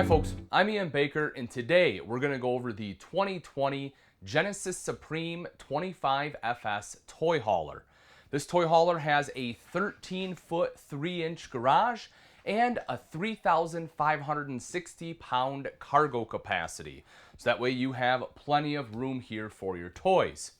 Hi folks, I'm Ian Baker, and today we're going to go over the 2020 Genesis Supreme 25FS toy hauler. This toy hauler has a 13-foot 3-inch garage and a 3,560 pound cargo capacity. So that way you have plenty of room here for your toys.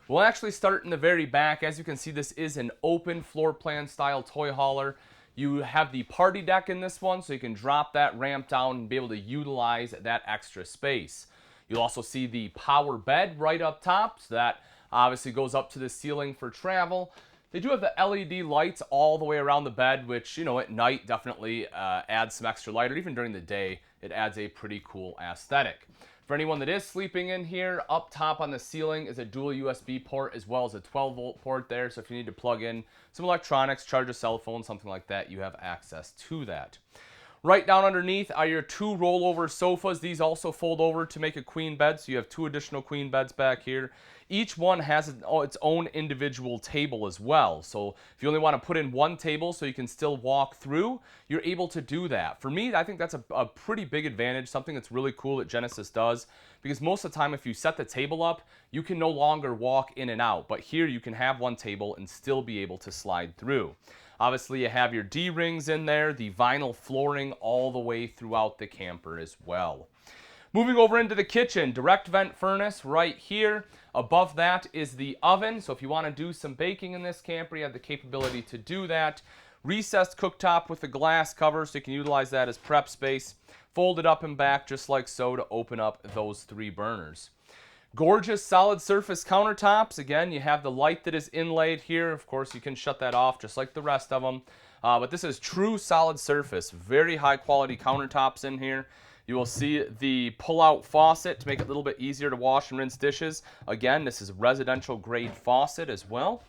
We'll actually start in the very back. As you can see, this is an open floor plan style toy hauler. You have the party deck in this one, so you can drop that ramp down and be able to utilize that extra space. You'll also see the power bed right up top, so that obviously goes up to the ceiling for travel. They do have the LED lights all the way around the bed, which, you know, at night definitely adds some extra light, or even during the day, it adds a pretty cool aesthetic. For anyone that is sleeping in here, up top on the ceiling is a dual USB port as well as a 12-volt port there. So if you need to plug in some electronics, charge a cell phone, something like that, you have access to that. Right down underneath are your two rollover sofas. These also fold over to make a queen bed, so you have two additional queen beds back here. Each one has its own individual table as well. So if you only want to put in one table so you can still walk through, you're able to do that. For me, I think that's a pretty big advantage, something that's really cool that Genesis does, because most of the time if you set the table up, you can no longer walk in and out. But here you can have one table and still be able to slide through. Obviously, you have your D-rings in there, the vinyl flooring all the way throughout the camper as well. Moving over into the kitchen, direct vent furnace right here. Above that is the oven, so if you want to do some baking in this camper, you have the capability to do that. Recessed cooktop with a glass cover, so you can utilize that as prep space. Fold it up and back just like so to open up those 3 burners. Gorgeous solid surface countertops. Again, you have the light that is inlaid here. Of course, you can shut that off just like the rest of them. But this is true solid surface. Very high quality countertops in here. You will see the pull-out faucet to make it a little bit easier to wash and rinse dishes. Again, this is residential grade faucet as well.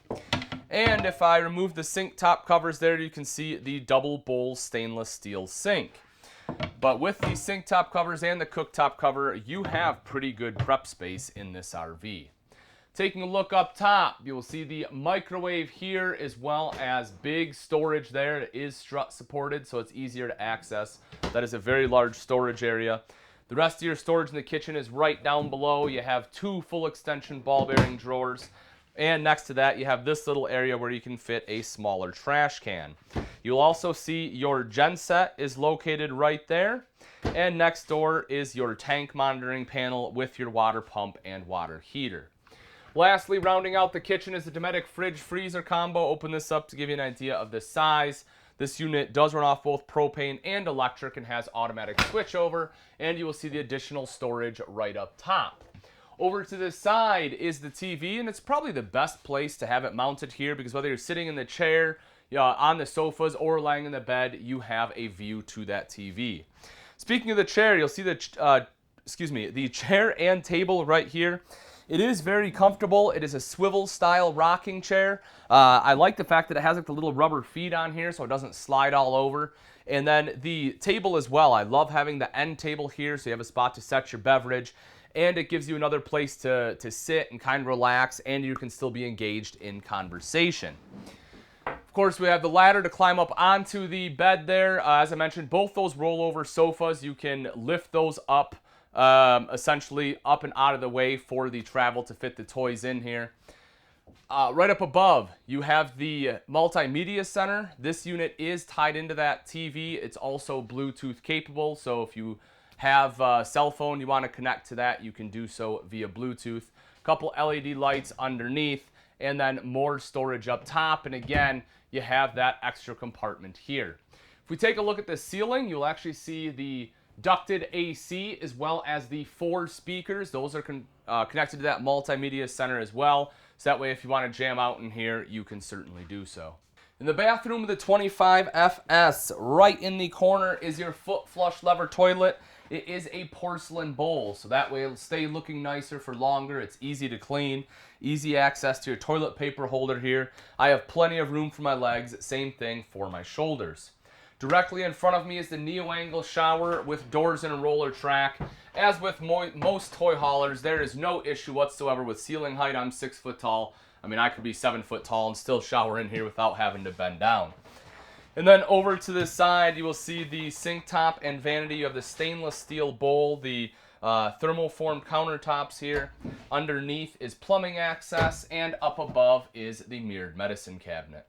And if I remove the sink top covers there, you can see the double bowl stainless steel sink. But with the sink top covers and the cooktop cover, you have pretty good prep space in this RV. Taking a look up top, you will see the microwave here as well as big storage there. It is strut supported, so it's easier to access. That is a very large storage area. The rest of your storage in the kitchen is right down below. You have 2 full extension ball bearing drawers. And next to that, you have this little area where you can fit a smaller trash can. You'll also see your genset is located right there. And next door is your tank monitoring panel with your water pump and water heater. Lastly, rounding out the kitchen is the Dometic fridge freezer combo. Open this up to give you an idea of the size. This unit does run off both propane and electric and has automatic switchover. And you will see the additional storage right up top. Over to the side is the TV, and it's probably the best place to have it mounted here because whether you're sitting in the chair, on the sofas, or lying in the bed, you have a view to that TV. Speaking of the chair, you'll see the chair and table right here. It is very comfortable. It is a swivel style rocking chair. I like the fact that it has like the little rubber feet on here so it doesn't slide all over. And then the table as well. I love having the end table here so you have a spot to set your beverage. And it gives you another place to sit and kind of relax, and you can still be engaged in conversation. Of course, we have the ladder to climb up onto the bed there. As I mentioned, both those rollover sofas, you can lift those up, essentially up and out of the way for the travel to fit the toys in here. Right up above, you have the Multimedia Center. This unit is tied into that TV. It's also Bluetooth capable, so if you have a cell phone you want to connect to that, you can do so via Bluetooth. Couple LED lights underneath, and then more storage up top. And again, you have that extra compartment here. If we take a look at the ceiling, you'll actually see the ducted AC as well as the 4 speakers. Those are connected to that Multimedia Center as well. So that way if you want to jam out in here, you can certainly do so. In the bathroom of the 25FS, right in the corner is your foot flush lever toilet. It is a porcelain bowl, so that way it'll stay looking nicer for longer. It's easy to clean, easy access to your toilet paper holder here. I have plenty of room for my legs, same thing for my shoulders. Directly in front of me is the neo-angle shower with doors and a roller track. As with most toy haulers, there is no issue whatsoever with ceiling height. I'm 6 foot tall. I mean, I could be 7 foot tall and still shower in here without having to bend down. And then over to the side, you will see the sink top and vanity. You have the stainless steel bowl, the thermoformed countertops here. Underneath is plumbing access, and up above is the mirrored medicine cabinet.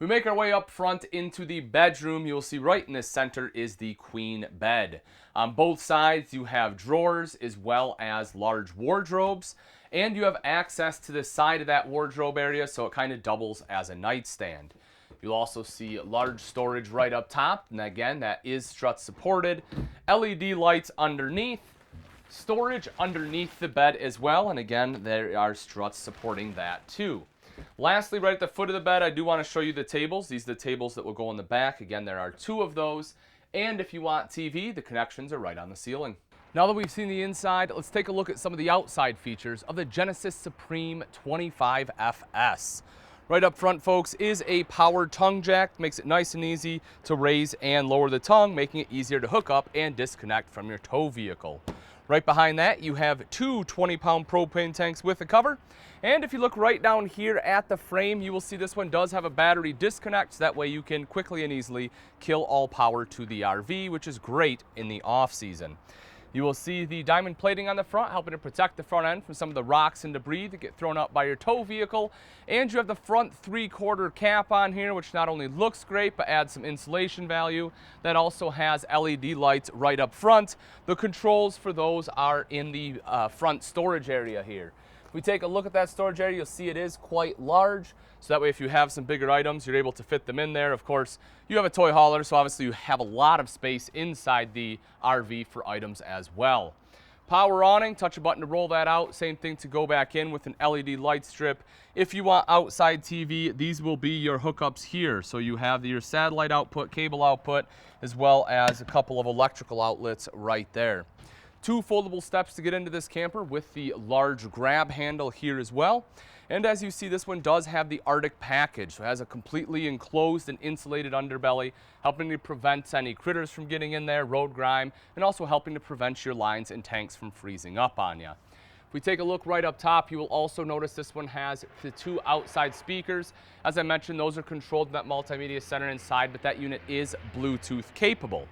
We make our way up front into the bedroom. You'll see right in the center is the queen bed. On both sides, you have drawers as well as large wardrobes, and you have access to the side of that wardrobe area, so it kind of doubles as a nightstand. You'll also see large storage right up top, and again, that is strut supported. LED lights underneath, storage underneath the bed as well, and again, there are struts supporting that too. Lastly, right at the foot of the bed, I do want to show you the tables. These are the tables that will go in the back. Again, there are 2 of those, and if you want TV, the connections are right on the ceiling. Now that we've seen the inside, let's take a look at some of the outside features of the Genesis Supreme 25FS. Right up front, folks, is a powered tongue jack. Makes it nice and easy to raise and lower the tongue, making it easier to hook up and disconnect from your tow vehicle. Right behind that, you have 2 20-pound propane tanks with a cover. And if you look right down here at the frame, you will see this one does have a battery disconnect, so that way you can quickly and easily kill all power to the RV, which is great in the off-season. You will see the diamond plating on the front, helping to protect the front end from some of the rocks and debris that get thrown up by your tow vehicle. And you have the front 3/4 cap on here, which not only looks great, but adds some insulation value. That also has LED lights right up front. The controls for those are in the front storage area here. If we take a look at that storage area, you'll see it is quite large. So that way, if you have some bigger items, you're able to fit them in there. Of course, you have a toy hauler, so obviously you have a lot of space inside the RV for items as well. Power awning, touch a button to roll that out. Same thing to go back in with an LED light strip. If you want outside TV, these will be your hookups here. So you have your satellite output, cable output, as well as a couple of electrical outlets right there. 2 foldable steps to get into this camper with the large grab handle here as well. And as you see, this one does have the Arctic package, so it has a completely enclosed and insulated underbelly, helping to prevent any critters from getting in there, road grime, and also helping to prevent your lines and tanks from freezing up on you. If we take a look right up top, you will also notice this one has the 2 outside speakers. As I mentioned, those are controlled in that multimedia center inside, but that unit is Bluetooth capable.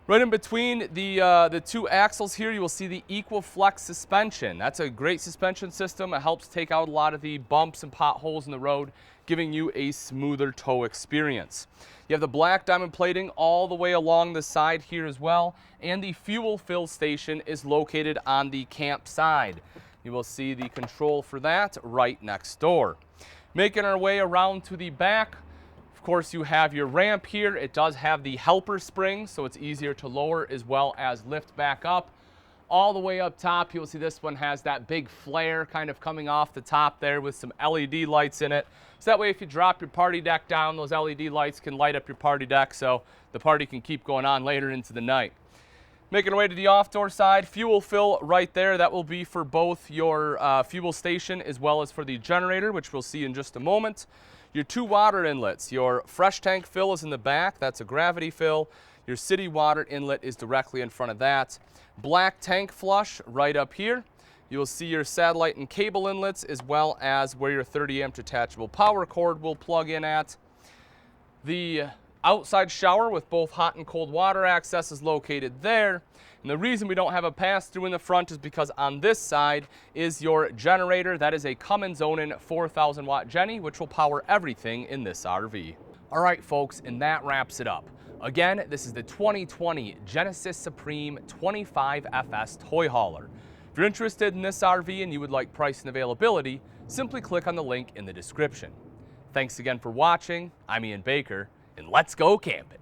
Right in between the 2 axles here, you will see the EquaFlex suspension. That's a great suspension system. It helps take out a lot of the bumps and potholes in the road, giving you a smoother tow experience. You have the black diamond plating all the way along the side here as well, and the fuel fill station is located on the camp side. You will see the control for that right next door. Making our way around to the back, of course, you have your ramp here. It does have the helper spring, so it's easier to lower as well as lift back up. All the way up top, you'll see this one has that big flare kind of coming off the top there with some LED lights in it. So that way, if you drop your party deck down, those LED lights can light up your party deck so the party can keep going on later into the night. Making our way to the off-door side, fuel fill right there. That will be for both your fuel station as well as for the generator, which we'll see in just a moment. Your 2 water inlets. Your fresh tank fill is in the back. That's a gravity fill. Your city water inlet is directly in front of that. Black tank flush right up here. You will see your satellite and cable inlets as well as where your 30-amp detachable power cord will plug in at. The outside shower with both hot and cold water access is located there. And the reason we don't have a pass-through in the front is because on this side is your generator. That is a Cummins Onan 4,000 watt Jenny, which will power everything in this RV. All right, folks, and that wraps it up. Again, this is the 2020 Genesis Supreme 25FS toy hauler. If you're interested in this RV and you would like price and availability, simply click on the link in the description. Thanks again for watching. I'm Ian Baker, and let's go camping.